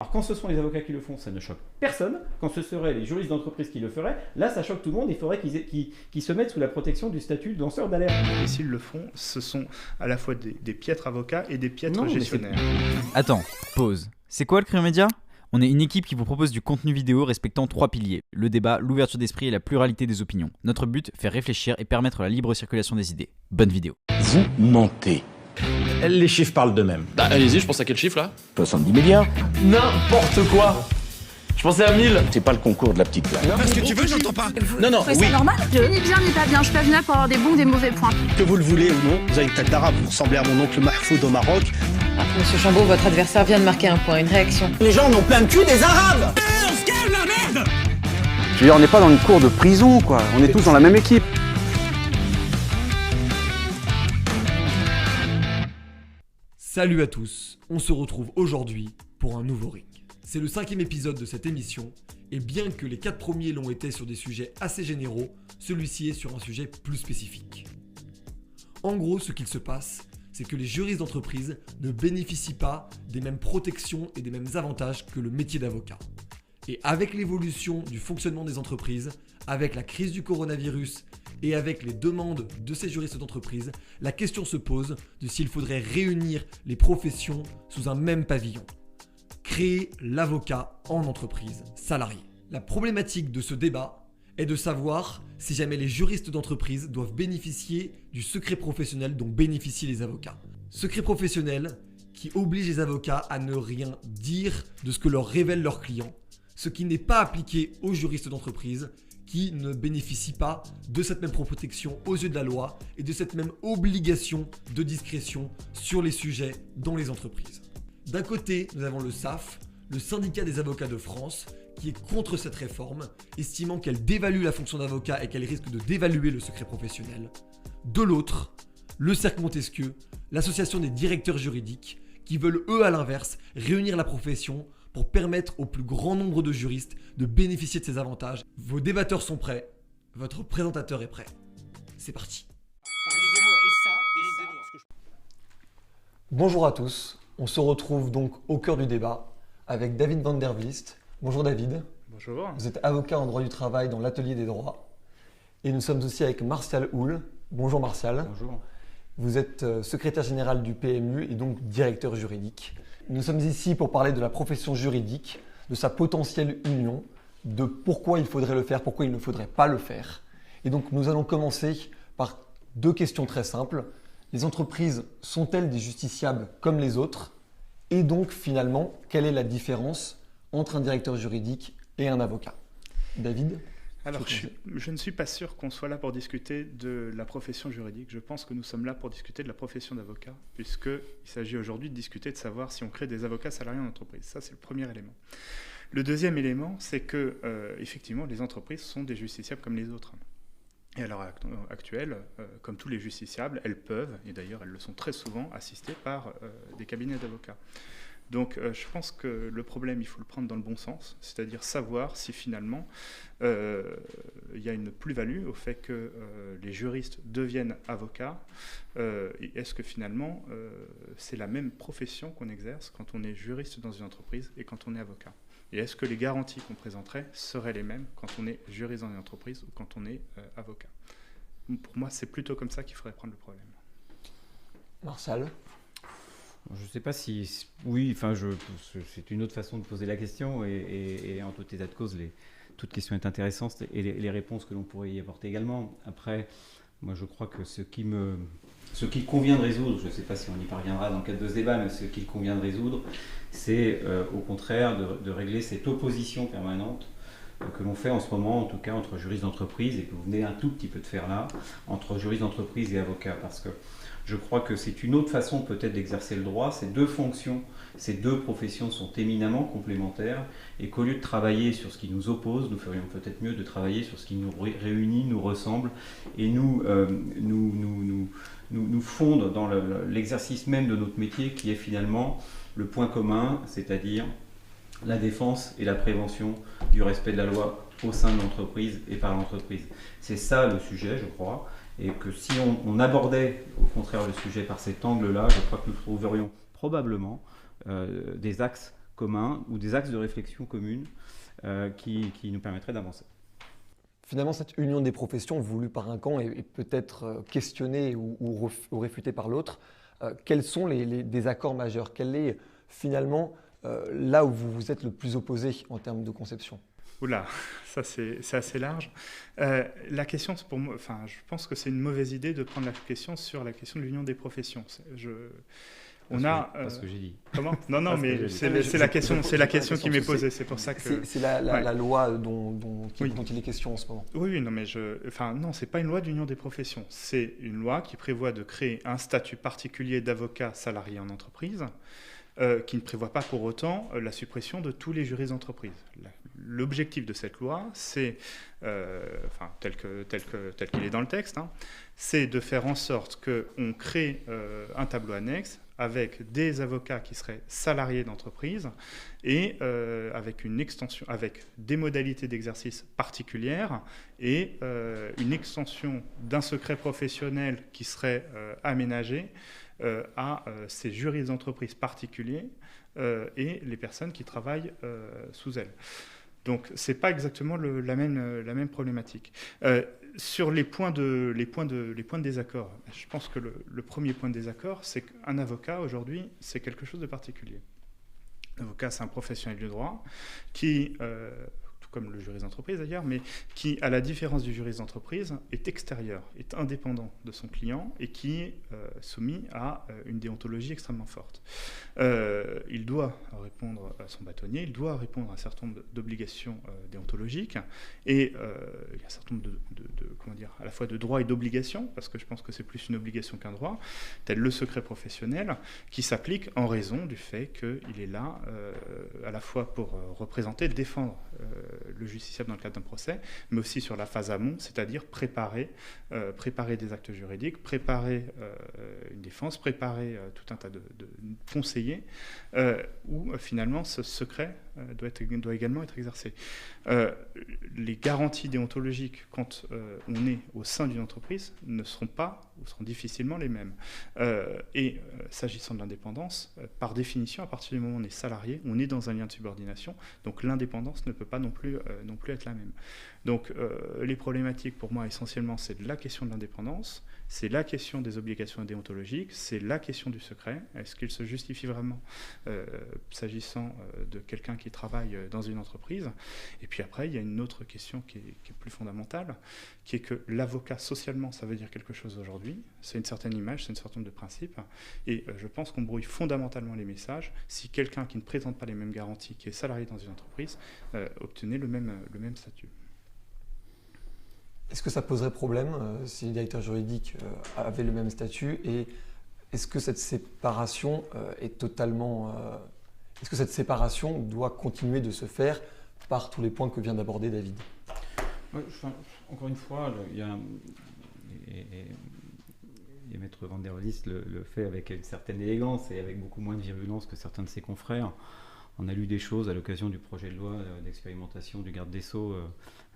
Alors quand ce sont les avocats qui le font, ça ne choque personne. Quand ce seraient les juristes d'entreprise qui le feraient, là ça choque tout le monde. Il faudrait qu'ils se mettent sous la protection du statut de lanceur d'alerte. Et s'ils le font, ce sont à la fois des piètres avocats et des piètres gestionnaires. Attends, pause. C'est quoi le Crime Média ? On est une équipe qui vous propose du contenu vidéo respectant 3 piliers. Le débat, l'ouverture d'esprit et la pluralité des opinions. Notre but, faire réfléchir et permettre la libre circulation des idées. Bonne vidéo. Vous mentez. Les chiffres parlent d'eux-mêmes. Bah allez-y, je pense à quel chiffre là ? 70 milliards. N'importe quoi. Je pensais à 1000. C'est pas le concours de la petite blague. Parce que tu veux, j'entends pas. Non, C'est oui. normal. Ni bien ni pas bien. Je peux venir pour avoir des bons ou des mauvais points. Que vous le voulez ou non, vous avez une tête d'arabe, vous ressemblez à mon oncle Mahfoud au Maroc. Monsieur Chambaud, votre adversaire vient de marquer un point, une réaction. Les gens n'ont plein de cul des arabes. On se calme la merde. Je veux dire, on n'est pas dans une cour de prison, quoi. On est tous dans la même équipe. Salut à tous, on se retrouve aujourd'hui pour un nouveau ring. C'est le 5e épisode de cette émission, et bien que les 4 premiers l'ont été sur des sujets assez généraux, celui-ci est sur un sujet plus spécifique. En gros, ce qu'il se passe, c'est que les juristes d'entreprise ne bénéficient pas des mêmes protections et des mêmes avantages que le métier d'avocat. Et avec l'évolution du fonctionnement des entreprises, avec la crise du coronavirus et avec les demandes de ces juristes d'entreprise, la question se pose de s'il faudrait réunir les professions sous un même pavillon. Créer l'avocat en entreprise salariée. La problématique de ce débat est de savoir si jamais les juristes d'entreprise doivent bénéficier du secret professionnel dont bénéficient les avocats. Secret professionnel qui oblige les avocats à ne rien dire de ce que leur révèlent leurs clients, ce qui n'est pas appliqué aux juristes d'entreprise qui ne bénéficient pas de cette même protection aux yeux de la loi et de cette même obligation de discrétion sur les sujets dans les entreprises. D'un côté, nous avons le SAF, le syndicat des avocats de France, qui est contre cette réforme, estimant qu'elle dévalue la fonction d'avocat et qu'elle risque de dévaluer le secret professionnel. De l'autre, le Cercle Montesquieu, l'association des directeurs juridiques, qui veulent eux à l'inverse réunir la profession pour permettre au plus grand nombre de juristes de bénéficier de ces avantages. Vos débatteurs sont prêts, votre présentateur est prêt. C'est parti. Bonjour à tous, on se retrouve donc au cœur du débat avec David Van der Vlist. Bonjour David. Bonjour. Vous êtes avocat en droit du travail dans l'atelier des droits. Et nous sommes aussi avec Martial Houle. Bonjour Martial. Bonjour. Vous êtes secrétaire général du PMU et donc directeur juridique. Nous sommes ici pour parler de la profession juridique, de sa potentielle union, de pourquoi il faudrait le faire, pourquoi il ne faudrait pas le faire. Et donc nous allons commencer par 2 questions très simples. Les entreprises sont-elles des justiciables comme les autres ? Et donc finalement, quelle est la différence entre un directeur juridique et un avocat ? David ? Alors, je ne suis pas sûr qu'on soit là pour discuter de la profession juridique. Je pense que nous sommes là pour discuter de la profession d'avocat, puisqu'il s'agit aujourd'hui de discuter de savoir si on crée des avocats salariés en entreprise. Ça, c'est le premier élément. Le deuxième élément, c'est que, effectivement, les entreprises sont des justiciables comme les autres. Et à l'heure actuelle, comme tous les justiciables, elles peuvent, et d'ailleurs elles le sont très souvent, assistées par des cabinets d'avocats. Donc je pense que le problème, il faut le prendre dans le bon sens, c'est-à-dire savoir si finalement il y a une plus-value au fait que les juristes deviennent avocats, et est-ce que finalement c'est la même profession qu'on exerce quand on est juriste dans une entreprise et quand on est avocat ? Et est-ce que les garanties qu'on présenterait seraient les mêmes quand on est juriste dans une entreprise ou quand on est avocat ? Pour moi, c'est plutôt comme ça qu'il faudrait prendre le problème. Martial ? Je ne sais pas si... Oui, enfin, c'est une autre façon de poser la question et en tout état de cause, toute question est intéressante et les réponses que l'on pourrait y apporter également. Après, moi je crois que ce qu'il convient de résoudre, je ne sais pas si on y parviendra dans le cadre de ce débat, mais ce qu'il convient de résoudre, c'est au contraire de régler cette opposition permanente que l'on fait en ce moment, en tout cas entre juristes d'entreprise, et que vous venez un tout petit peu de faire là, entre juristes d'entreprise et avocats, parce que je crois que c'est une autre façon peut-être d'exercer le droit. Ces 2 fonctions, ces 2 professions sont éminemment complémentaires et qu'au lieu de travailler sur ce qui nous oppose, nous ferions peut-être mieux de travailler sur ce qui nous réunit, nous ressemble et nous fonde dans l'exercice même de notre métier qui est finalement le point commun, c'est-à-dire la défense et la prévention du respect de la loi au sein de l'entreprise et par l'entreprise. C'est ça le sujet, je crois. Et que si on abordait au contraire le sujet par cet angle-là, je crois que nous trouverions probablement des axes communs ou des axes de réflexion communes qui nous permettraient d'avancer. Finalement, cette union des professions voulue par un camp et peut-être questionnée ou réfutée par l'autre, quels sont les désaccords majeurs? Quel est finalement là où vous êtes le plus opposés en termes de conception? Oula, ça c'est assez large. La question, pour moi, je pense que c'est une mauvaise idée de prendre la question sur la question de l'union des professions. Parce que j'ai dit. Comment? Non, mais c'est la question qui m'est posée. C'est pour ça que c'est la loi dont il est question en ce moment. Oui, non, mais non, c'est pas une loi d'union des professions. C'est une loi qui prévoit de créer un statut particulier d'avocat salarié en entreprise, qui ne prévoit pas pour autant la suppression de tous les juristes d'entreprise. L'objectif de cette loi, c'est, tel qu'il est dans le texte, c'est de faire en sorte qu'on crée un tableau annexe avec des avocats qui seraient salariés d'entreprise et avec une extension, avec des modalités d'exercice particulières et une extension d'un secret professionnel qui serait aménagé à ces juristes d'entreprise particuliers et les personnes qui travaillent sous elles. Donc, ce n'est pas exactement la même problématique. Sur les points de désaccord, je pense que le premier point de désaccord, c'est qu'un avocat, aujourd'hui, c'est quelque chose de particulier. L'avocat, c'est un professionnel du droit qui, tout comme le juriste d'entreprise d'ailleurs, mais qui, à la différence du juriste d'entreprise, est extérieur, est indépendant de son client et qui est soumis à une déontologie extrêmement forte. Il doit répondre à son bâtonnier, il doit répondre à un certain nombre d'obligations déontologiques et il y a un certain nombre à la fois de droits et d'obligations, parce que je pense que c'est plus une obligation qu'un droit, tel le secret professionnel, qui s'applique en raison du fait qu'il est là à la fois pour représenter, défendre le justiciable dans le cadre d'un procès, mais aussi sur la phase amont, c'est-à-dire préparer des actes juridiques, préparer une défense, préparer tout un tas de conseillers, où finalement ce secret doit également être exercé. Les garanties déontologiques quand on est au sein d'une entreprise ne seront pas ou seront difficilement les mêmes. S'agissant de l'indépendance, par définition, à partir du moment où on est salarié, on est dans un lien de subordination, donc l'indépendance ne peut pas non plus être la même. Donc les problématiques pour moi essentiellement c'est de la question de l'indépendance, c'est la question des obligations déontologiques, c'est la question du secret. Est-ce qu'il se justifie vraiment s'agissant de quelqu'un qui travaille dans une entreprise? Et puis après, il y a une autre question qui est plus fondamentale, qui est que l'avocat socialement, ça veut dire quelque chose aujourd'hui. C'est une certaine image, c'est un certain nombre de principes. Et je pense qu'on brouille fondamentalement les messages si quelqu'un qui ne présente pas les mêmes garanties, qui est salarié dans une entreprise, obtenait le même statut. Est-ce que ça poserait problème si les directeurs juridiques avaient le même statut et est-ce que cette séparation est totalement... est-ce que cette séparation doit continuer de se faire par tous les points que vient d'aborder David? Encore une fois, il y a Maître Van der List le fait avec une certaine élégance et avec beaucoup moins de virulence que certains de ses confrères. On a lu des choses à l'occasion du projet de loi d'expérimentation du garde des Sceaux,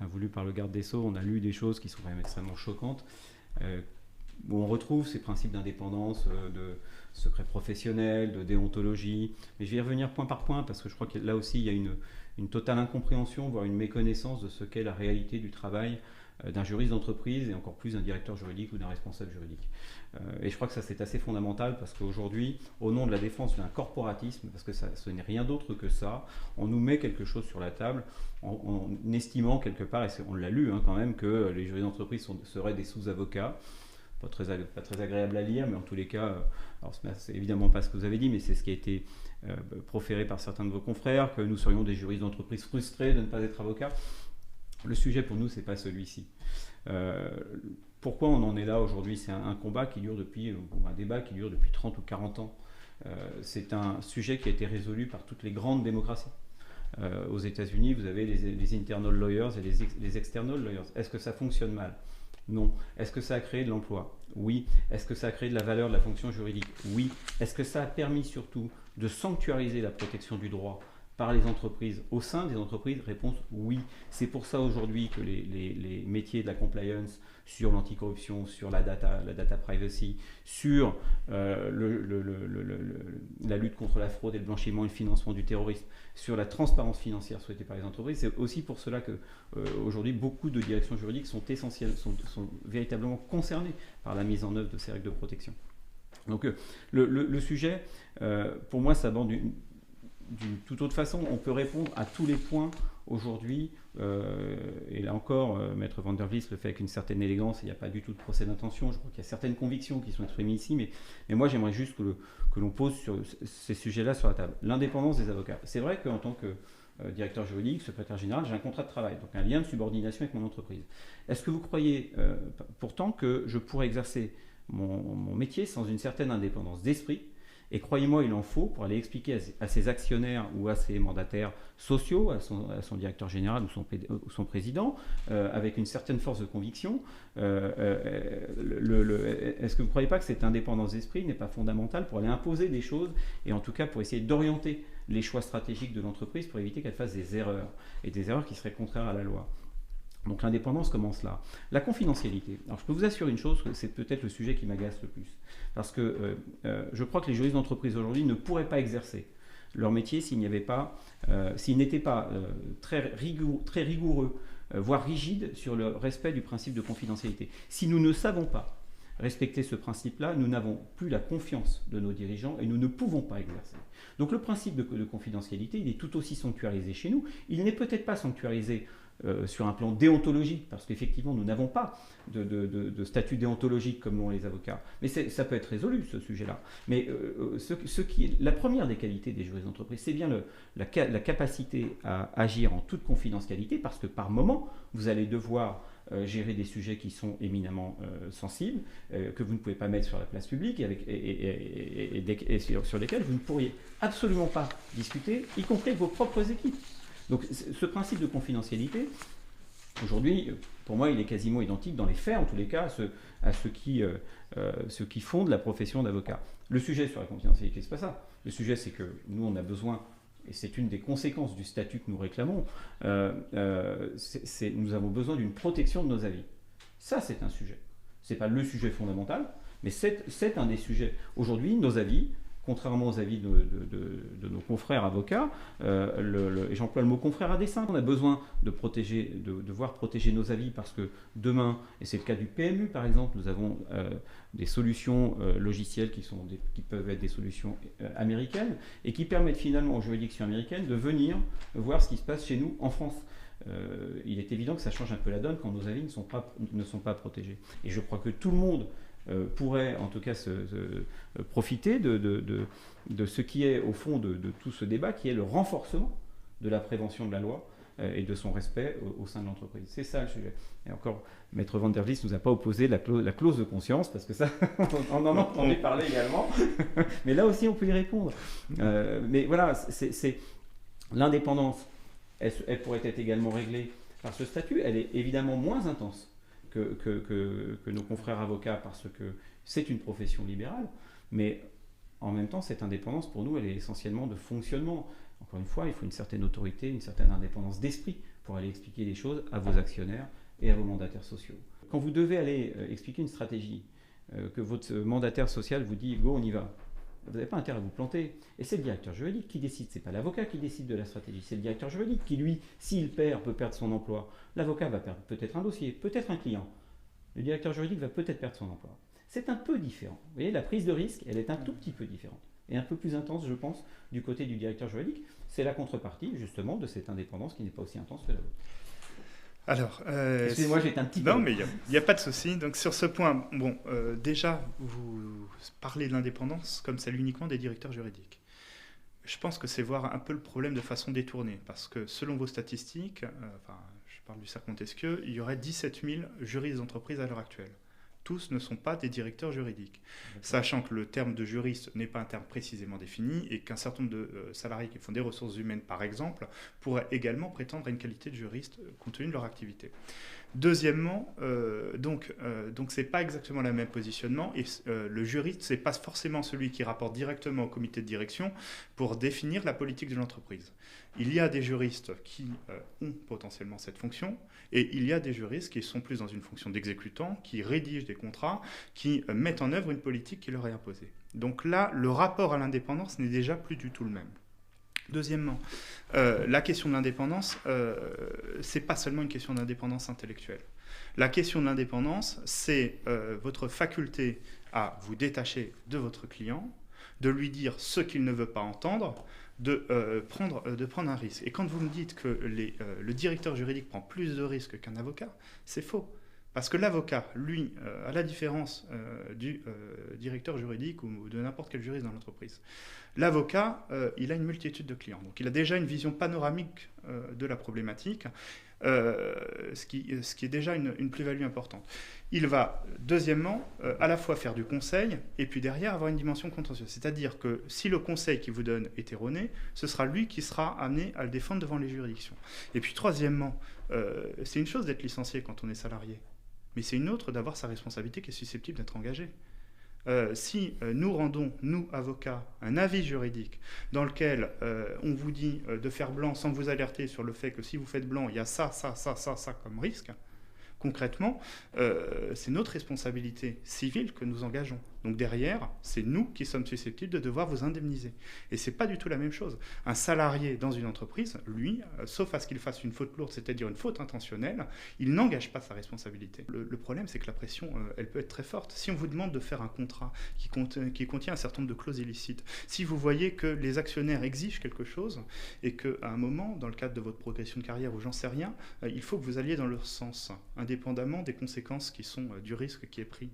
voulu par le garde des Sceaux. On a lu des choses qui sont quand même extrêmement choquantes, où on retrouve ces principes d'indépendance, de secret professionnel, de déontologie. Mais je vais y revenir point par point, parce que je crois que là aussi, il y a une totale incompréhension, voire une méconnaissance de ce qu'est la réalité du travail d'un juriste d'entreprise et encore plus d'un directeur juridique ou d'un responsable juridique. Et je crois que ça c'est assez fondamental parce qu'aujourd'hui, au nom de la défense d'un corporatisme, parce que ce n'est rien d'autre que ça, on nous met quelque chose sur la table en estimant quelque part, et on l'a lu quand même, que les juristes d'entreprise seraient des sous-avocats. Pas très agréable à lire, mais en tous les cas, alors c'est évidemment pas ce que vous avez dit, mais c'est ce qui a été proféré par certains de vos confrères, que nous serions des juristes d'entreprise frustrés de ne pas être avocats. Le sujet pour nous, c'est pas celui-ci. Pourquoi on en est là aujourd'hui? C'est un combat qui dure ou un débat qui dure depuis 30 ou 40 ans. C'est un sujet qui a été résolu par toutes les grandes démocraties. Aux États-Unis, vous avez les internal lawyers et les external lawyers. Est-ce que ça fonctionne mal? Non. Est-ce que ça a créé de l'emploi? Oui. Est-ce que ça a créé de la valeur de la fonction juridique? Oui. Est-ce que ça a permis surtout de sanctuariser la protection du droit par les entreprises, au sein des entreprises, réponse oui. C'est pour ça aujourd'hui que les métiers de la compliance sur l'anticorruption, sur la data privacy, sur la lutte contre la fraude et le blanchiment et le financement du terrorisme, sur la transparence financière souhaitée par les entreprises, c'est aussi pour cela que aujourd'hui beaucoup de directions juridiques sont véritablement concernées par la mise en œuvre de ces règles de protection. Donc le sujet, pour moi, ça aborde d'une toute autre façon. On peut répondre à tous les points aujourd'hui, et là encore, Maître Van der Vlies le fait avec une certaine élégance, il n'y a pas du tout de procès d'intention. Je crois qu'il y a certaines convictions qui sont exprimées ici, mais moi j'aimerais juste que l'on pose sur ces sujets-là sur la table. L'indépendance des avocats. C'est vrai qu'en tant que directeur juridique, secrétaire général, j'ai un contrat de travail, donc un lien de subordination avec mon entreprise. Est-ce que vous croyez pourtant que je pourrais exercer mon métier sans une certaine indépendance d'esprit? Et croyez-moi, il en faut pour aller expliquer à ses actionnaires ou à ses mandataires sociaux, à son directeur général ou son président, avec une certaine force de conviction. Est-ce que vous ne croyez pas que cette indépendance d'esprit n'est pas fondamentale pour aller imposer des choses et en tout cas pour essayer d'orienter les choix stratégiques de l'entreprise pour éviter qu'elle fasse des erreurs, et des erreurs qui seraient contraires à la loi? Donc l'indépendance commence là. La confidentialité. Alors je peux vous assurer une chose, c'est peut-être le sujet qui m'agace le plus. Parce que je crois que les juristes d'entreprise aujourd'hui ne pourraient pas exercer leur métier s'ils n'étaient pas très rigoureux, voire rigides sur le respect du principe de confidentialité. Si nous ne savons pas respecter ce principe-là, nous n'avons plus la confiance de nos dirigeants et nous ne pouvons pas exercer. Donc le principe de confidentialité, il est tout aussi sanctuarisé chez nous. Il n'est peut-être pas sanctuarisé sur un plan déontologique, parce qu'effectivement nous n'avons pas de statut déontologique comme l'ont les avocats. Mais ça peut être résolu, ce sujet-là. Mais la première des qualités des juristes d'entreprise, c'est bien la capacité à agir en toute confidentialité, parce que par moment, vous allez devoir gérer des sujets qui sont éminemment sensibles, que vous ne pouvez pas mettre sur la place publique et sur lesquels vous ne pourriez absolument pas discuter, y compris avec vos propres équipes. Donc ce principe de confidentialité, aujourd'hui, pour moi, il est quasiment identique dans les faits, en tous les cas, à ce qui fonde la profession d'avocat. Le sujet sur la confidentialité, c'est pas ça. Le sujet, c'est que nous, on a besoin, et c'est une des conséquences du statut que nous réclamons, nous avons besoin d'une protection de nos avis. Ça, c'est un sujet. C'est pas le sujet fondamental, mais c'est un des sujets. Aujourd'hui, nos avis, contrairement aux avis de nos confrères avocats, et j'emploie le mot confrère à dessein, on a besoin de voir protéger nos avis parce que demain, et c'est le cas du PMU par exemple, nous avons des solutions logicielles qui peuvent être des solutions américaines et qui permettent finalement aux juridictions américaines de venir voir ce qui se passe chez nous en France. Il est évident que ça change un peu la donne quand nos avis ne sont pas protégés. Et je crois que tout le monde pourrait en tout cas profiter de ce qui est au fond de tout ce débat, qui est le renforcement de la prévention de la loi et de son respect au sein de l'entreprise. C'est ça le sujet. Et encore, Maître Van der Vlies ne nous a pas opposé la clause de conscience, parce que ça, on en a entendu parler également, mais là aussi on peut y répondre. Mais voilà, c'est l'indépendance, elle pourrait être également réglée par ce statut. Elle est évidemment moins intense que nos confrères avocats, parce que c'est une profession libérale, mais en même temps, cette indépendance, pour nous, elle est essentiellement de fonctionnement. Encore une fois, il faut une certaine autorité, une certaine indépendance d'esprit pour aller expliquer les choses à vos actionnaires et à vos mandataires sociaux. Quand vous devez aller expliquer une stratégie, que votre mandataire social vous dit « go, on y va », vous n'avez pas intérêt à vous planter. Et c'est le directeur juridique qui décide, c'est pas l'avocat qui décide de la stratégie, c'est le directeur juridique qui, lui, s'il perd, peut perdre son emploi. L'avocat va perdre peut-être un dossier, peut-être un client. Le directeur juridique va peut-être perdre son emploi. C'est un peu différent. Vous voyez, la prise de risque, elle est un tout petit peu différente. Et un peu plus intense, je pense, du côté du directeur juridique. C'est la contrepartie, justement, de cette indépendance qui n'est pas aussi intense que la vôtre. Alors, excusez-moi, j'ai été un petit peu... Non, mais il n'y a pas de souci. Donc sur ce point, déjà, vous parlez de l'indépendance comme celle uniquement des directeurs juridiques. Je pense que c'est voir un peu le problème de façon détournée, parce que selon vos statistiques, je parle du cercle Montesquieu, il y aurait 17 000 juristes d'entreprise à l'heure actuelle. Tous ne sont pas des directeurs juridiques. Sachant que le terme de juriste n'est pas un terme précisément défini et qu'un certain nombre de salariés qui font des ressources humaines, par exemple, pourraient également prétendre à une qualité de juriste compte tenu de leur activité. Deuxièmement, donc c'est pas exactement le même positionnement et le juriste, c'est pas forcément celui qui rapporte directement au comité de direction pour définir la politique de l'entreprise. Il y a des juristes qui ont potentiellement cette fonction et il y a des juristes qui sont plus dans une fonction d'exécutant, qui rédigent des contrats, qui mettent en œuvre une politique qui leur est imposée. Donc là, le rapport à l'indépendance n'est déjà plus du tout le même. Deuxièmement, la question de l'indépendance, c'est pas seulement une question d'indépendance intellectuelle. La question de l'indépendance, c'est votre faculté à vous détacher de votre client, de lui dire ce qu'il ne veut pas entendre, de prendre un risque. Et quand vous me dites que le directeur juridique prend plus de risques qu'un avocat, c'est faux. Parce que l'avocat, lui, à la différence du directeur juridique ou de n'importe quel juriste dans l'entreprise, l'avocat, il a une multitude de clients. Donc il a déjà une vision panoramique de la problématique, ce qui est déjà une plus-value importante. Il va, deuxièmement, à la fois faire du conseil et puis derrière avoir une dimension contentieuse. C'est-à-dire que si le conseil qu'il vous donne est erroné, ce sera lui qui sera amené à le défendre devant les juridictions. Et puis troisièmement, c'est une chose d'être licencié quand on est salarié. Mais c'est une autre d'avoir sa responsabilité qui est susceptible d'être engagée. Si nous rendons, nous, avocats, un avis juridique dans lequel on vous dit de faire blanc sans vous alerter sur le fait que si vous faites blanc, il y a ça comme risque, concrètement, c'est notre responsabilité civile que nous engageons. Donc derrière, c'est nous qui sommes susceptibles de devoir vous indemniser. Et ce n'est pas du tout la même chose. Un salarié dans une entreprise, lui, sauf à ce qu'il fasse une faute lourde, c'est-à-dire une faute intentionnelle, il n'engage pas sa responsabilité. Le problème, c'est que la pression, elle peut être très forte. Si on vous demande de faire un contrat qui contient un certain nombre de clauses illicites, si vous voyez que les actionnaires exigent quelque chose et qu'à un moment, dans le cadre de votre progression de carrière ou j'en sais rien, il faut que vous alliez dans leur sens, indépendamment des conséquences qui sont du risque qui est pris.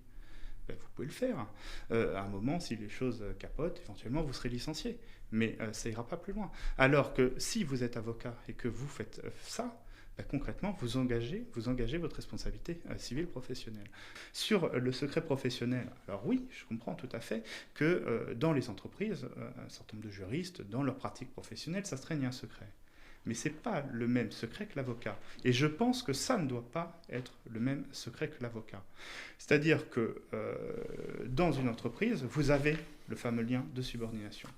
Vous pouvez le faire. À un moment, si les choses capotent, éventuellement, vous serez licencié. Mais ça ira pas plus loin. Alors que si vous êtes avocat et que vous faites ça, concrètement, vous engagez votre responsabilité civile professionnelle. Sur le secret professionnel, alors oui, je comprends tout à fait que dans les entreprises, un certain nombre de juristes, dans leur pratique professionnelle, s'astreignent à un secret. Mais ce n'est pas le même secret que l'avocat. Et je pense que ça ne doit pas être le même secret que l'avocat. C'est-à-dire que dans une entreprise, vous avez le fameux lien de subordination.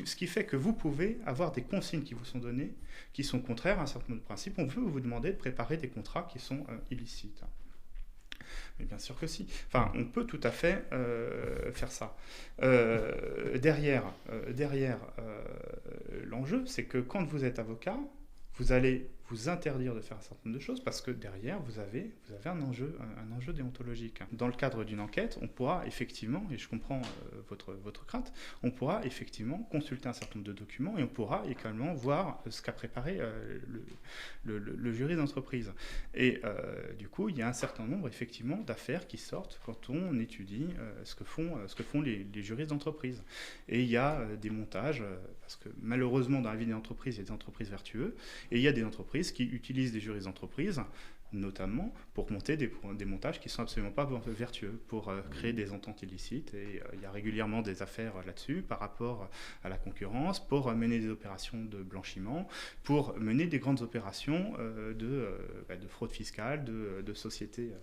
Ce qui fait que vous pouvez avoir des consignes qui vous sont données, qui sont contraires à un certain nombre de principes. On peut vous demander de préparer des contrats qui sont illicites. Mais bien sûr que si. Enfin, on peut tout à fait faire ça. Derrière l'enjeu, c'est que quand vous êtes avocat, vous allez vous interdire de faire un certain nombre de choses parce que derrière, vous avez un enjeu déontologique. Dans le cadre d'une enquête, on pourra effectivement, et je comprends votre crainte, on pourra effectivement consulter un certain nombre de documents et on pourra également voir ce qu'a préparé le juriste d'entreprise. Et du coup, il y a un certain nombre effectivement d'affaires qui sortent quand on étudie ce que font les juristes d'entreprise. Et il y a des montages, parce que malheureusement dans la vie des entreprises, il y a des entreprises vertueuses, et il y a des entreprises qui utilisent des juristes d'entreprise, notamment pour monter des montages qui ne sont absolument pas vertueux, pour créer des ententes illicites. Et il y a régulièrement des affaires là-dessus par rapport à la concurrence, pour mener des opérations de blanchiment, pour mener des grandes opérations de fraude fiscale, de sociétés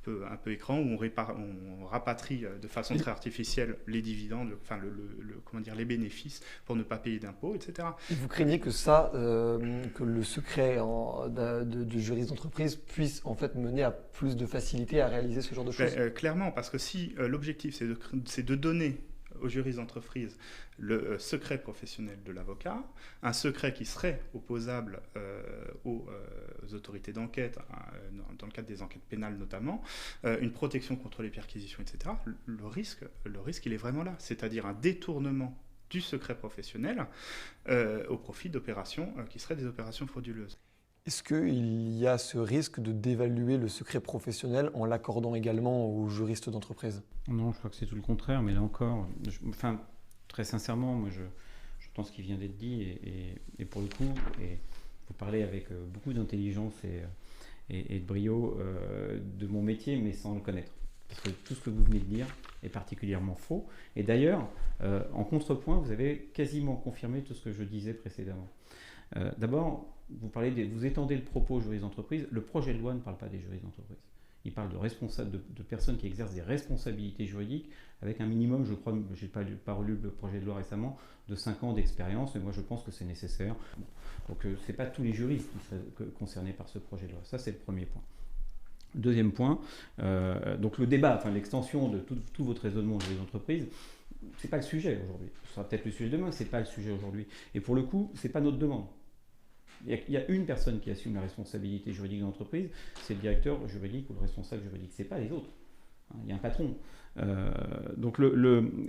un peu écran, où on rapatrie de façon très artificielle les dividendes, enfin les bénéfices pour ne pas payer d'impôts, etc. Et vous craignez que que le secret du juriste d'entreprise puisse en fait mener à plus de facilité à réaliser ce genre de choses? Clairement, parce que si l'objectif c'est de donner aux juristes d'entreprise le secret professionnel de l'avocat, un secret qui serait opposable aux autorités d'enquête, dans le cadre des enquêtes pénales notamment, une protection contre les perquisitions, etc., le risque, il est vraiment là. C'est-à-dire un détournement du secret professionnel au profit d'opérations qui seraient des opérations frauduleuses. Est-ce qu'il y a ce risque de dévaluer le secret professionnel en l'accordant également aux juristes d'entreprise? Non, je crois que c'est tout le contraire, mais là encore, très sincèrement, moi j'entends ce qui vient d'être dit, et pour le coup, vous parlez avec beaucoup d'intelligence et de brio de mon métier, mais sans le connaître. Parce que tout ce que vous venez de dire est particulièrement faux. Et d'ailleurs, en contrepoint, vous avez quasiment confirmé tout ce que je disais précédemment. D'abord, vous étendez le propos aux juristes d'entreprise. Le projet de loi ne parle pas des juristes d'entreprise. Il parle de personnes qui exercent des responsabilités juridiques avec un minimum, je crois, je n'ai pas relu le projet de loi récemment, de 5 ans d'expérience, mais moi je pense que c'est nécessaire. Donc ce n'est pas tous les juristes qui seraient concernés par ce projet de loi. Ça, c'est le premier point. Deuxième point, donc le débat, l'extension de tout votre raisonnement aux juristes d'entreprise, ce n'est pas le sujet aujourd'hui. Ce sera peut-être le sujet demain, ce n'est pas le sujet aujourd'hui. Et pour le coup, ce n'est pas notre demande. Il y a une personne qui assume la responsabilité juridique de l'entreprise, c'est le directeur juridique ou le responsable juridique. Ce n'est pas les autres. Il y a un patron. Donc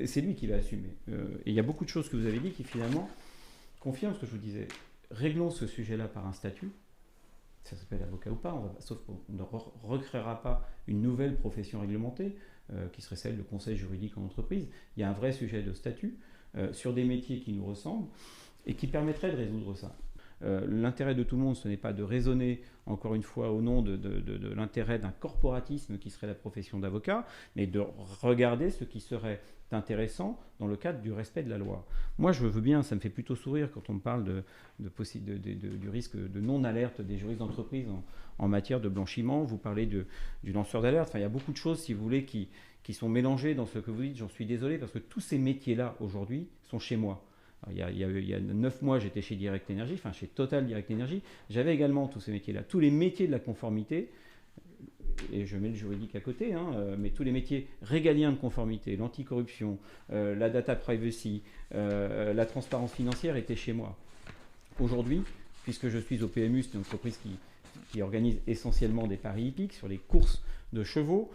c'est lui qui va assumer. Et il y a beaucoup de choses que vous avez dit qui finalement confirment ce que je vous disais. Réglons ce sujet-là par un statut. Ça s'appelle avocat ou pas, sauf qu'on ne recréera pas une nouvelle profession réglementée qui serait celle de conseil juridique en entreprise. Il y a un vrai sujet de statut sur des métiers qui nous ressemblent et qui permettrait de résoudre ça. L'intérêt de tout le monde, ce n'est pas de raisonner, encore une fois, au nom de l'intérêt d'un corporatisme qui serait la profession d'avocat, mais de regarder ce qui serait intéressant dans le cadre du respect de la loi. Moi, je veux bien, ça me fait plutôt sourire quand on me parle du risque de non-alerte des juristes d'entreprise en matière de blanchiment. Vous parlez du lanceur d'alerte. Enfin, il y a beaucoup de choses, si vous voulez, qui sont mélangées dans ce que vous dites. J'en suis désolé, parce que tous ces métiers-là, aujourd'hui, sont chez moi. Il y a 9 mois, j'étais chez Direct Energy, chez Total Direct Energy. J'avais également tous ces métiers-là. Tous les métiers de la conformité, et je mets le juridique à côté, mais tous les métiers régaliens de conformité, l'anticorruption, la data privacy, la transparence financière étaient chez moi. Aujourd'hui, puisque je suis au PMU, c'est une entreprise qui organise essentiellement des paris hippiques sur les courses de chevaux,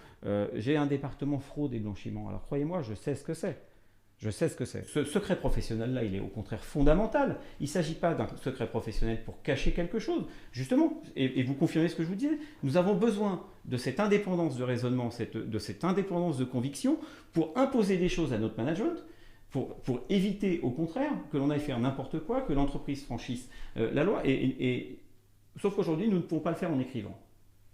j'ai un département fraude et blanchiment. Alors croyez-moi, je sais ce que c'est. Je sais ce que c'est. Ce secret professionnel-là, il est au contraire fondamental. Il ne s'agit pas d'un secret professionnel pour cacher quelque chose. Justement, et vous confirmez ce que je vous disais, nous avons besoin de cette indépendance de raisonnement, de cette indépendance de conviction pour imposer des choses à notre management, pour éviter au contraire que l'on aille faire n'importe quoi, que l'entreprise franchisse la loi. Sauf qu'aujourd'hui, nous ne pouvons pas le faire en écrivant.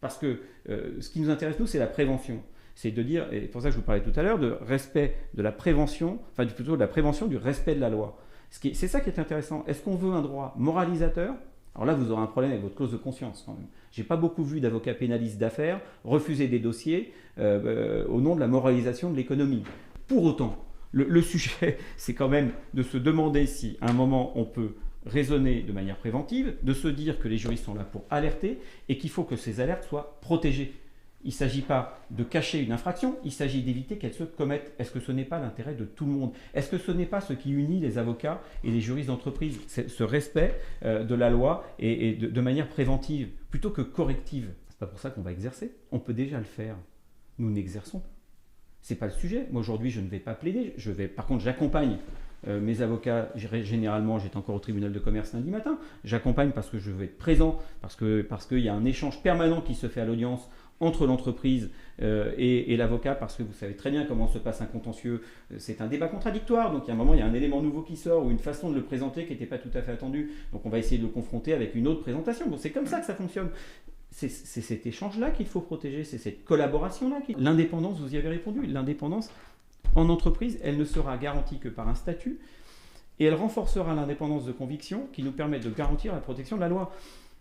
Parce que ce qui nous intéresse, nous, c'est la prévention. C'est de dire, et pour ça que je vous parlais tout à l'heure, de respect de la prévention, plutôt de la prévention du respect de la loi. C'est ça qui est intéressant. Est-ce qu'on veut un droit moralisateur ? Alors là, vous aurez un problème avec votre clause de conscience quand même. Je n'ai pas beaucoup vu d'avocats pénalistes d'affaires refuser des dossiers au nom de la moralisation de l'économie. Pour autant, le sujet, c'est quand même de se demander si à un moment on peut raisonner de manière préventive, de se dire que les juristes sont là pour alerter et qu'il faut que ces alertes soient protégées. Il ne s'agit pas de cacher une infraction, il s'agit d'éviter qu'elle se commette. Est-ce que ce n'est pas l'intérêt de tout le monde ? Est-ce que ce n'est pas ce qui unit les avocats et les juristes d'entreprise ? C'est ce respect de la loi et de manière préventive, plutôt que corrective. Ce n'est pas pour ça qu'on va exercer. On peut déjà le faire. Nous n'exerçons. Ce n'est pas le sujet. Moi, aujourd'hui, je ne vais pas plaider. Par contre, j'accompagne mes avocats. Généralement, j'étais encore au tribunal de commerce lundi matin. J'accompagne parce que je veux être présent, parce qu'il y a un échange permanent qui se fait à l'audience entre l'entreprise et l'avocat, parce que vous savez très bien comment se passe un contentieux. C'est un débat contradictoire, donc il y a un moment, il y a un élément nouveau qui sort ou une façon de le présenter qui n'était pas tout à fait attendue. Donc on va essayer de le confronter avec une autre présentation. Bon, c'est comme ça que ça fonctionne. C'est cet échange-là qu'il faut protéger, c'est cette collaboration-là. L'indépendance, vous y avez répondu, l'indépendance en entreprise, elle ne sera garantie que par un statut et elle renforcera l'indépendance de conviction qui nous permet de garantir la protection de la loi.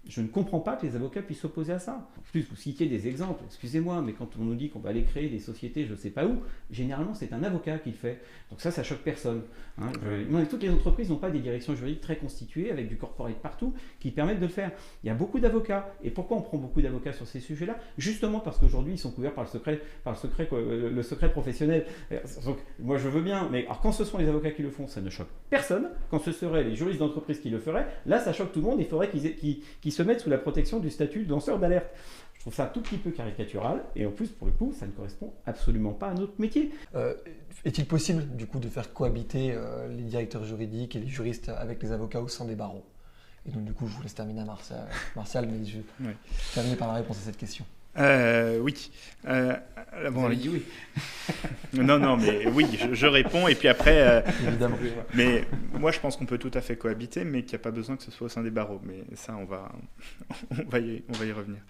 Je ne comprends pas que les avocats puissent s'opposer à ça. En plus, vous citiez des exemples, excusez-moi, mais quand on nous dit qu'on va aller créer des sociétés je ne sais pas où, généralement c'est un avocat qui le fait. Donc ça choque personne. Toutes les entreprises n'ont pas des directions juridiques très constituées, avec du corporate partout, qui permettent de le faire. Il y a beaucoup d'avocats. Et pourquoi on prend beaucoup d'avocats sur ces sujets-là ? Justement parce qu'aujourd'hui, ils sont couverts par le secret professionnel. Donc, moi, je veux bien, mais alors, quand ce sont les avocats qui le font, ça ne choque personne. Quand ce seraient les juristes d'entreprise qui le feraient, là, ça choque tout le monde. Il faudrait qu'ils se mettent sous la protection du statut de lanceur d'alerte. Je trouve ça un tout petit peu caricatural et en plus, pour le coup, ça ne correspond absolument pas à notre métier. Est-il possible, du coup, de faire cohabiter les directeurs juridiques et les juristes avec les avocats au sein des barreaux ? Et donc, du coup, je vous laisse terminer à Martial, mais je vais terminer par la réponse à cette question. Oui. Bon, dit oui. non, mais oui, je réponds et puis après. Évidemment. Mais moi, je pense qu'on peut tout à fait cohabiter, mais qu'il n'y a pas besoin que ce soit au sein des barreaux. Mais ça, on va y revenir.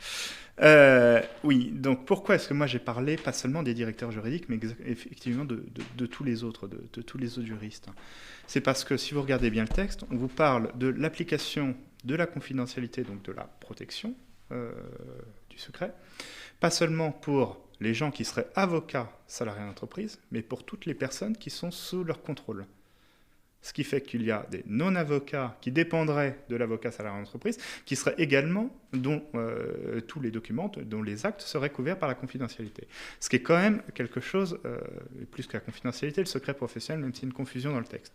Oui. Donc, pourquoi est-ce que moi j'ai parlé pas seulement des directeurs juridiques, mais effectivement de tous les autres, de tous les autres juristes ? C'est parce que si vous regardez bien le texte, on vous parle de l'application de la confidentialité, donc de la protection du secret, pas seulement pour les gens qui seraient avocats salariés d'entreprise, mais pour toutes les personnes qui sont sous leur contrôle. Ce qui fait qu'il y a des non-avocats qui dépendraient de l'avocat salarié d'entreprise, qui seraient également, dont tous les documents, dont les actes seraient couverts par la confidentialité. Ce qui est quand même quelque chose, plus que la confidentialité, le secret professionnel, même s'il y a une confusion dans le texte.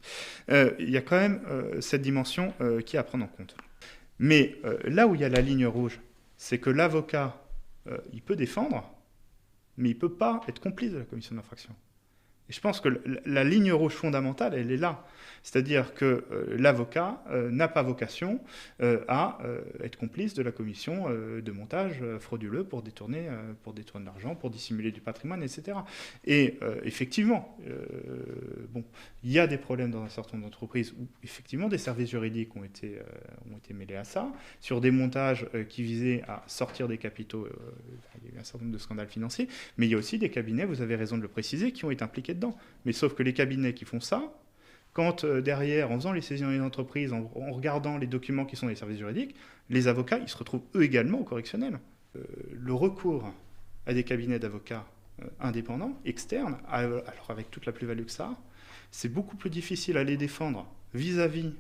Il y a quand même cette dimension qui est à prendre en compte. Mais là où il y a la ligne rouge, c'est que l'avocat, il peut défendre, mais il ne peut pas être complice de la commission d'infraction. Et je pense que la ligne rouge fondamentale, elle est là. C'est-à-dire que l'avocat n'a pas vocation à être complice de la commission de montage frauduleux pour détourner de l'argent, pour dissimuler du patrimoine, etc. Et effectivement, il y a des problèmes dans un certain nombre d'entreprises où effectivement des services juridiques ont été mêlés à ça, sur des montages qui visaient à sortir des capitaux. Il y a eu un certain nombre de scandales financiers, mais il y a aussi des cabinets, vous avez raison de le préciser, qui ont été impliqués dedans. Mais sauf que les cabinets qui font ça, quand derrière, en faisant les saisines des entreprises, en regardant les documents qui sont des services juridiques, les avocats, ils se retrouvent eux également au correctionnel. Le recours à des cabinets d'avocats indépendants, externes, alors avec toute la plus-value que ça, c'est beaucoup plus difficile à les défendre vis-à-vis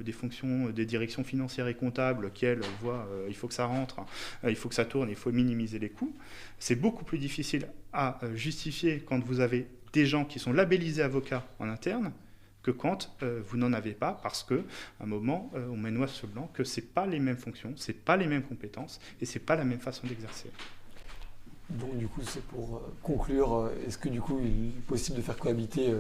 des fonctions, des directions financières et comptables qui, elles, voient il faut que ça rentre, il faut que ça tourne, il faut minimiser les coûts. C'est beaucoup plus difficile à justifier quand vous avez des gens qui sont labellisés avocats en interne que quand vous n'en avez pas, parce qu'à un moment, on met noir sur blanc que ce n'est pas les mêmes fonctions, ce n'est pas les mêmes compétences et ce n'est pas la même façon d'exercer. Donc du coup, c'est pour conclure, est-ce que du coup, il est possible de faire cohabiter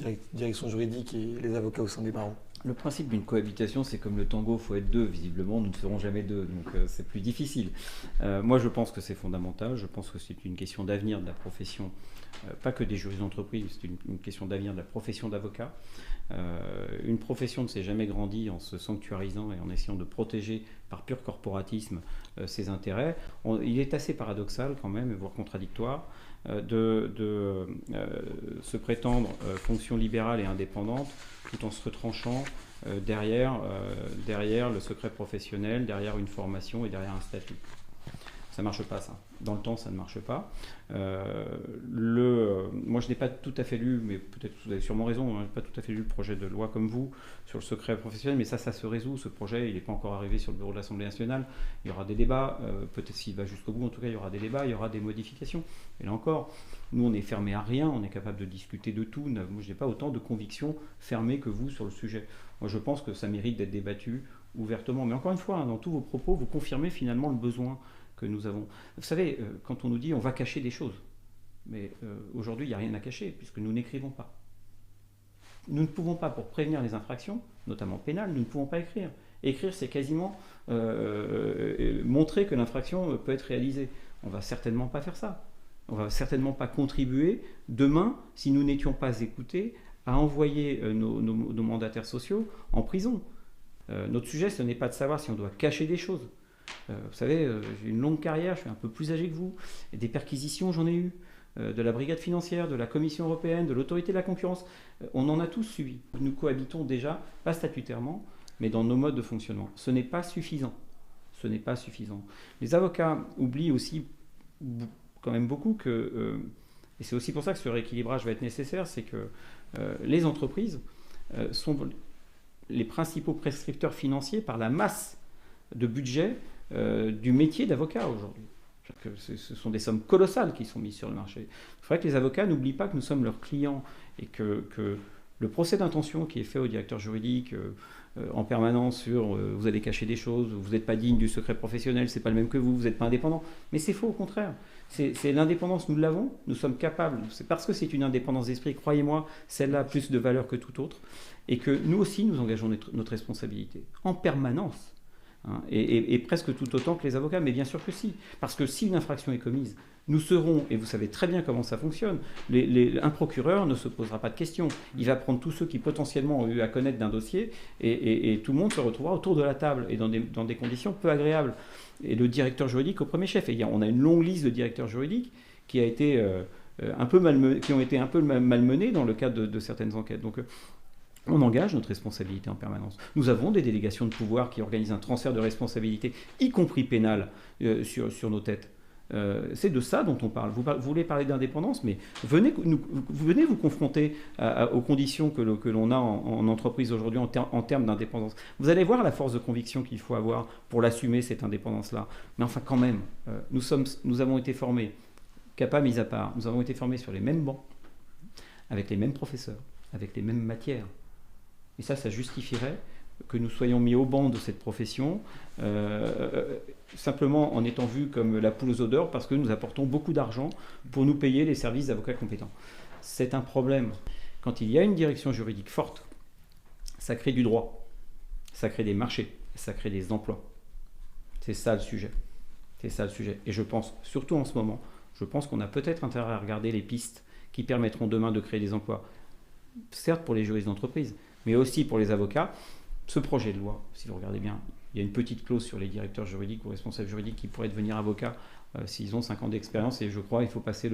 les directions juridiques et les avocats au sein des barreaux ? Le principe d'une cohabitation, c'est comme le tango, il faut être deux. Visiblement, nous ne serons jamais deux, donc c'est plus difficile. Moi, je pense que c'est fondamental. Je pense que c'est une question d'avenir de la profession, pas que des juristes d'entreprise, c'est une question d'avenir de la profession d'avocat. Une profession ne s'est jamais grandie en se sanctuarisant et en essayant de protéger par pur corporatisme ses intérêts. Il est assez paradoxal quand même, voire contradictoire, de se prétendre fonction libérale et indépendante tout en se retranchant derrière le secret professionnel, derrière une formation et derrière un statut. Ça ne marche pas, ça. Dans le temps, ça ne marche pas. Moi, je n'ai pas tout à fait lu, mais peut-être vous avez sûrement raison, je n'ai pas tout à fait lu le projet de loi comme vous sur le secret professionnel, mais ça se résout. Ce projet, il n'est pas encore arrivé sur le bureau de l'Assemblée nationale. Il y aura des débats, peut-être s'il va jusqu'au bout, en tout cas, il y aura des débats, il y aura des modifications. Et là encore, nous, on n'est fermé à rien, on est capable de discuter de tout. Moi, je n'ai pas autant de convictions fermées que vous sur le sujet. Moi, je pense que ça mérite d'être débattu ouvertement. Mais encore une fois, dans tous vos propos, vous confirmez finalement le besoin que nous avons. Vous savez, quand on nous dit on va cacher des choses, mais aujourd'hui, il n'y a rien à cacher, puisque nous n'écrivons pas. Nous ne pouvons pas, pour prévenir les infractions, notamment pénales, nous ne pouvons pas écrire. Écrire, c'est quasiment montrer que l'infraction peut être réalisée. On ne va certainement pas faire ça. On ne va certainement pas contribuer demain, si nous n'étions pas écoutés, à envoyer nos mandataires sociaux en prison. Notre sujet, ce n'est pas de savoir si on doit cacher des choses. Vous savez, j'ai une longue carrière, je suis un peu plus âgé que vous. Et des perquisitions, j'en ai eu. De la brigade financière, de la Commission européenne, de l'autorité de la concurrence. On en a tous subi. Nous cohabitons déjà, pas statutairement, mais dans nos modes de fonctionnement. Ce n'est pas suffisant. Ce n'est pas suffisant. Les avocats oublient aussi quand même beaucoup que, et c'est aussi pour ça que ce rééquilibrage va être nécessaire, c'est que les entreprises sont les principaux prescripteurs financiers par la masse de budget du métier d'avocat aujourd'hui. Ce sont des sommes colossales qui sont mises sur le marché. Il faudrait que les avocats n'oublient pas que nous sommes leurs clients et que le procès d'intention qui est fait au directeur juridique en permanence sur vous allez cacher des choses, vous n'êtes pas digne du secret professionnel, c'est pas le même que vous n'êtes pas indépendant. Mais c'est faux, au contraire. C'est l'indépendance, nous l'avons, nous sommes capables. C'est parce que c'est une indépendance d'esprit, croyez-moi, celle-là a plus de valeur que toute autre, et que nous aussi nous engageons notre responsabilité en permanence. Et presque tout autant que les avocats, mais bien sûr que si. Parce que si une infraction est commise, nous serons, et vous savez très bien comment ça fonctionne, un procureur ne se posera pas de questions. Il va prendre tous ceux qui potentiellement ont eu à connaître d'un dossier, et tout le monde se retrouvera autour de la table, et dans des conditions peu agréables. Et le directeur juridique au premier chef. Et on a une longue liste de directeurs juridiques qui ont été un peu malmenés dans le cadre de certaines enquêtes. Donc, on engage notre responsabilité en permanence. Nous avons des délégations de pouvoir qui organisent un transfert de responsabilité, y compris pénale, sur nos têtes. C'est de ça dont on parle. Vous voulez parler d'indépendance, mais venez vous confronter aux conditions que l'on a en entreprise aujourd'hui en termes d'indépendance. Vous allez voir la force de conviction qu'il faut avoir pour l'assumer, cette indépendance-là. Mais enfin, quand même, nous avons été formés, CAPA mis à part, nous avons été formés sur les mêmes bancs, avec les mêmes professeurs, avec les mêmes matières. Et ça justifierait que nous soyons mis au banc de cette profession, simplement en étant vus comme la poule aux œufs d'or, parce que nous apportons beaucoup d'argent pour nous payer les services d'avocats compétents. C'est un problème. Quand il y a une direction juridique forte, ça crée du droit, ça crée des marchés, ça crée des emplois. C'est ça le sujet. C'est ça le sujet. Et je pense, surtout en ce moment, qu'on a peut-être intérêt à regarder les pistes qui permettront demain de créer des emplois, certes pour les juristes d'entreprise, mais aussi pour les avocats. Ce projet de loi, si vous regardez bien, il y a une petite clause sur les directeurs juridiques ou responsables juridiques qui pourraient devenir avocats s'ils ont 5 ans d'expérience, et je crois qu'il faut passer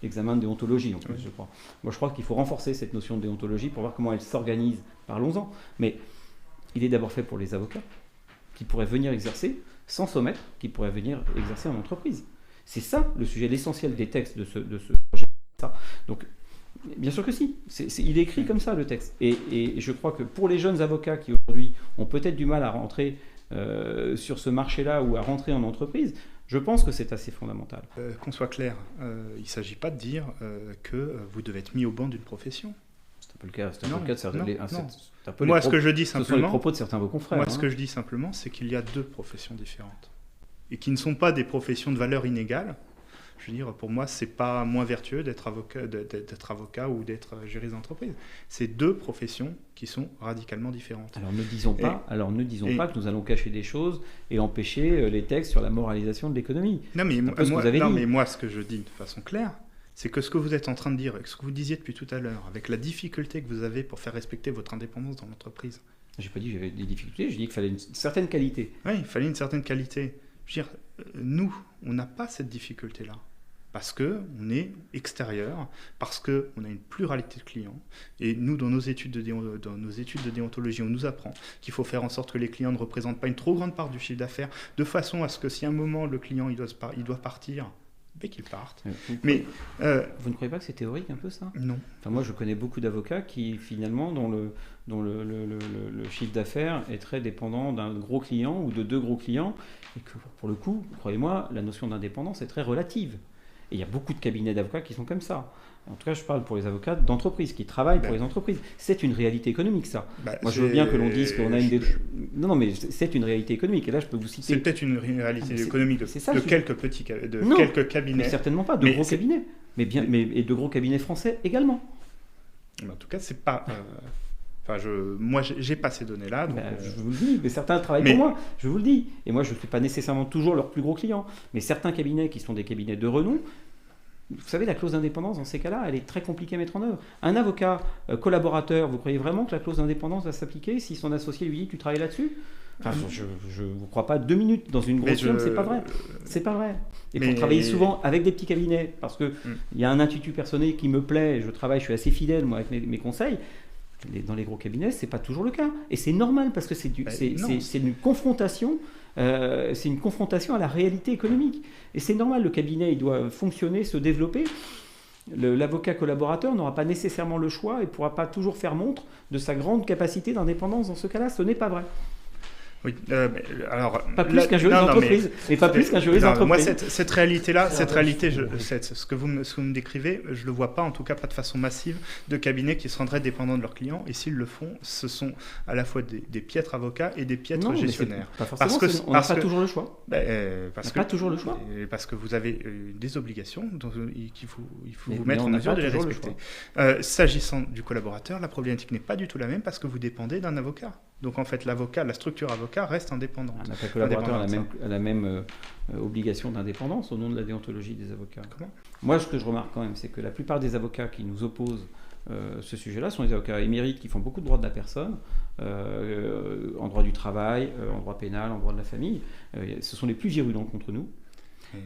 l'examen de déontologie en plus, je crois. Moi je crois qu'il faut renforcer cette notion de déontologie pour voir comment elle s'organise, parlons-en. Mais il est d'abord fait pour les avocats qui pourraient venir exercer sans sommet, qui pourraient venir exercer en entreprise. C'est ça le sujet, l'essentiel des textes de ce projet. Ça. Donc, bien sûr que si, il est écrit comme ça le texte. Et je crois que pour les jeunes avocats qui aujourd'hui ont peut-être du mal à rentrer sur ce marché-là ou à rentrer en entreprise, je pense que c'est assez fondamental. Qu'on soit clair, il ne s'agit pas de dire que vous devez être mis au banc d'une profession. C'est un peu le cas, de certains. Moi, ce que je dis simplement, ce sont les propos de certains de vos confrères. Moi, ce que je dis simplement, c'est qu'il y a 2 professions différentes et qui ne sont pas des professions de valeur inégale. Je veux dire, pour moi, c'est pas moins vertueux d'être avocat ou d'être juriste d'entreprise. C'est 2 professions qui sont radicalement différentes. Alors ne disons pas que nous allons cacher des choses et empêcher les textes sur la moralisation de l'économie. Non, mais moi, ce que je dis de façon claire, c'est que ce que vous êtes en train de dire, ce que vous disiez depuis tout à l'heure, avec la difficulté que vous avez pour faire respecter votre indépendance dans l'entreprise. J'ai pas dit que j'avais des difficultés, j'ai dit qu'il fallait une certaine qualité. Oui, il fallait une certaine qualité. Je veux dire, nous, on n'a pas cette difficulté-là. Parce qu'on est extérieur, parce qu'on a une pluralité de clients. Et nous, dans nos études de déontologie, on nous apprend qu'il faut faire en sorte que les clients ne représentent pas une trop grande part du chiffre d'affaires, de façon à ce que si à un moment le client il doit partir, qu'il parte. Mais vous ne croyez pas que c'est théorique un peu ça ? Non. Enfin, moi, je connais beaucoup d'avocats qui finalement, dont le chiffre d'affaires est très dépendant d'un gros client ou de 2 gros clients, et que pour le coup, croyez-moi, la notion d'indépendance est très relative. Et il y a beaucoup de cabinets d'avocats qui sont comme ça. En tout cas, je parle pour les avocats d'entreprise, qui travaillent pour les entreprises. C'est une réalité économique, ça. Moi, je veux bien que l'on dise qu'on a une... Non, mais c'est une réalité économique. Et là, je peux vous citer... C'est peut-être une réalité économique de quelques cabinets. Mais certainement pas, de gros cabinets. Et de gros cabinets français également. Mais en tout cas, c'est pas... moi, j'ai pas ces données-là. Donc je vous le dis, mais certains travaillent pour moi, je vous le dis. Et moi, je ne suis pas nécessairement toujours leur plus gros client. Mais certains cabinets qui sont des cabinets de renom, vous savez, la clause d'indépendance, dans ces cas-là, elle est très compliquée à mettre en œuvre. Un avocat collaborateur, vous croyez vraiment que la clause d'indépendance va s'appliquer si son associé lui dit « tu travailles là-dessus » je ne vous crois pas 2 minutes dans une grosse firme, c'est pas vrai. C'est pas vrai. Et pour travailler souvent avec des petits cabinets, parce qu'il y a un intitut personnel qui me plaît, je suis assez fidèle moi avec mes conseils. Dans les gros cabinets, c'est pas toujours le cas, et c'est normal parce que c'est une confrontation, c'est une confrontation à la réalité économique, et c'est normal. Le cabinet, il doit fonctionner, se développer. L'avocat collaborateur n'aura pas nécessairement le choix et pourra pas toujours faire montre de sa grande capacité d'indépendance. Dans ce cas-là, ce n'est pas vrai. Oui, alors pas plus qu'un juriste d'entreprise, et pas plus qu'un juriste d'entreprise. Moi, cette réalité-là, ce que vous me décrivez, je le vois pas, en tout cas pas de façon massive, de cabinets qui se rendraient dépendants de leurs clients. Et s'ils le font, ce sont à la fois des piètres avocats et des piètres gestionnaires. Pas forcément. On n'a pas toujours le choix. Pas toujours le choix. Parce que vous avez des obligations qu'il faut vous mettre en mesure de les respecter. S'agissant du collaborateur, la problématique n'est pas du tout la même parce que vous dépendez d'un avocat. Donc en fait, l'avocat, la structure avocat reste indépendante. Un collaborateur a la même obligation d'indépendance au nom de la déontologie des avocats. Comment ? Moi, ce que je remarque quand même, c'est que la plupart des avocats qui nous opposent ce sujet-là sont des avocats émérites qui font beaucoup de droit de la personne, en droit du travail, en droit pénal, en droit de la famille. Ce sont les plus virulents contre nous.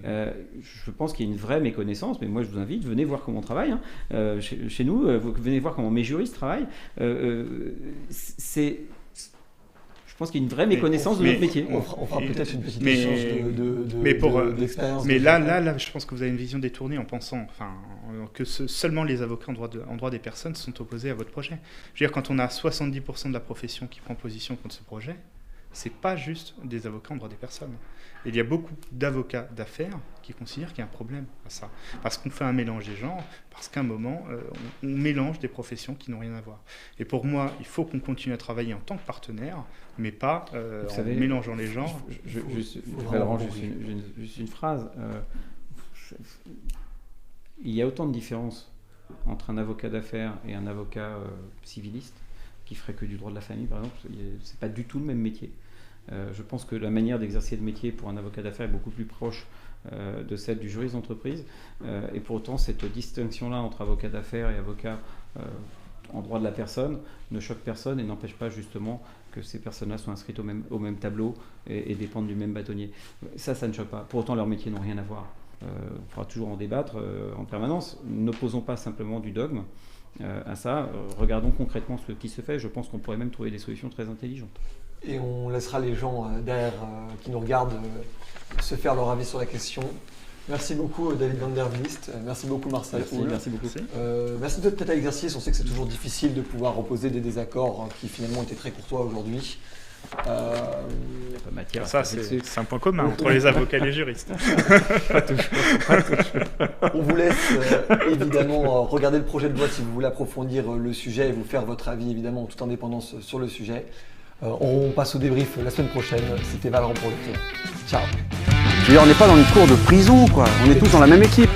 Je pense qu'il y a une vraie méconnaissance, mais moi je vous invite, venez voir comment on travaille. Chez nous, venez voir comment mes juristes travaillent. Je pense qu'il y a une vraie méconnaissance de notre métier. On fera peut-être une petite échange d'expérience. Mais là, je pense que vous avez une vision détournée en pensant que seulement les avocats en droit des personnes sont opposés à votre projet. Je veux dire, quand on a 70% de la profession qui prend position contre ce projet, c'est pas juste des avocats en droit des personnes. Il y a beaucoup d'avocats d'affaires qui considèrent qu'il y a un problème à ça. Parce qu'on fait un mélange des genres, parce qu'à un moment, on mélange des professions qui n'ont rien à voir. Et pour moi, il faut qu'on continue à travailler en tant que partenaire, mais pas en mélangeant les genres. Juste une phrase. Il y a autant de différences entre un avocat d'affaires et un avocat civiliste qui ferait que du droit de la famille, par exemple. C'est pas du tout le même métier. Je pense que la manière d'exercer le métier pour un avocat d'affaires est beaucoup plus proche de celle du juriste d'entreprise. Et pour autant, cette distinction-là entre avocat d'affaires et avocat en droit de la personne ne choque personne et n'empêche pas justement que ces personnes-là soient inscrites au même tableau et dépendent du même bâtonnier. Ça ne choque pas. Pour autant, leurs métiers n'ont rien à voir. On pourra toujours en débattre en permanence. N'opposons pas simplement du dogme à ça. Regardons concrètement ce qui se fait. Je pense qu'on pourrait même trouver des solutions très intelligentes. Et on laissera les gens derrière qui nous regardent se faire leur avis sur la question. Merci beaucoup David Van der Vlist, merci beaucoup Marcel Houle. Merci beaucoup. Merci de cet exercice, on sait que c'est toujours difficile de pouvoir opposer des désaccords qui finalement étaient très courtois aujourd'hui. Il n'y a pas matière. Ça, c'est un point commun entre les avocats et les juristes. Pas toujours. On vous laisse évidemment regarder le projet de loi si vous voulez approfondir le sujet et vous faire votre avis évidemment en toute indépendance sur le sujet. On passe au débrief la semaine prochaine. C'était Valorant pour le client. Ciao. Je veux dire, on n'est pas dans une cour de prison, quoi. On est tous dans la même équipe.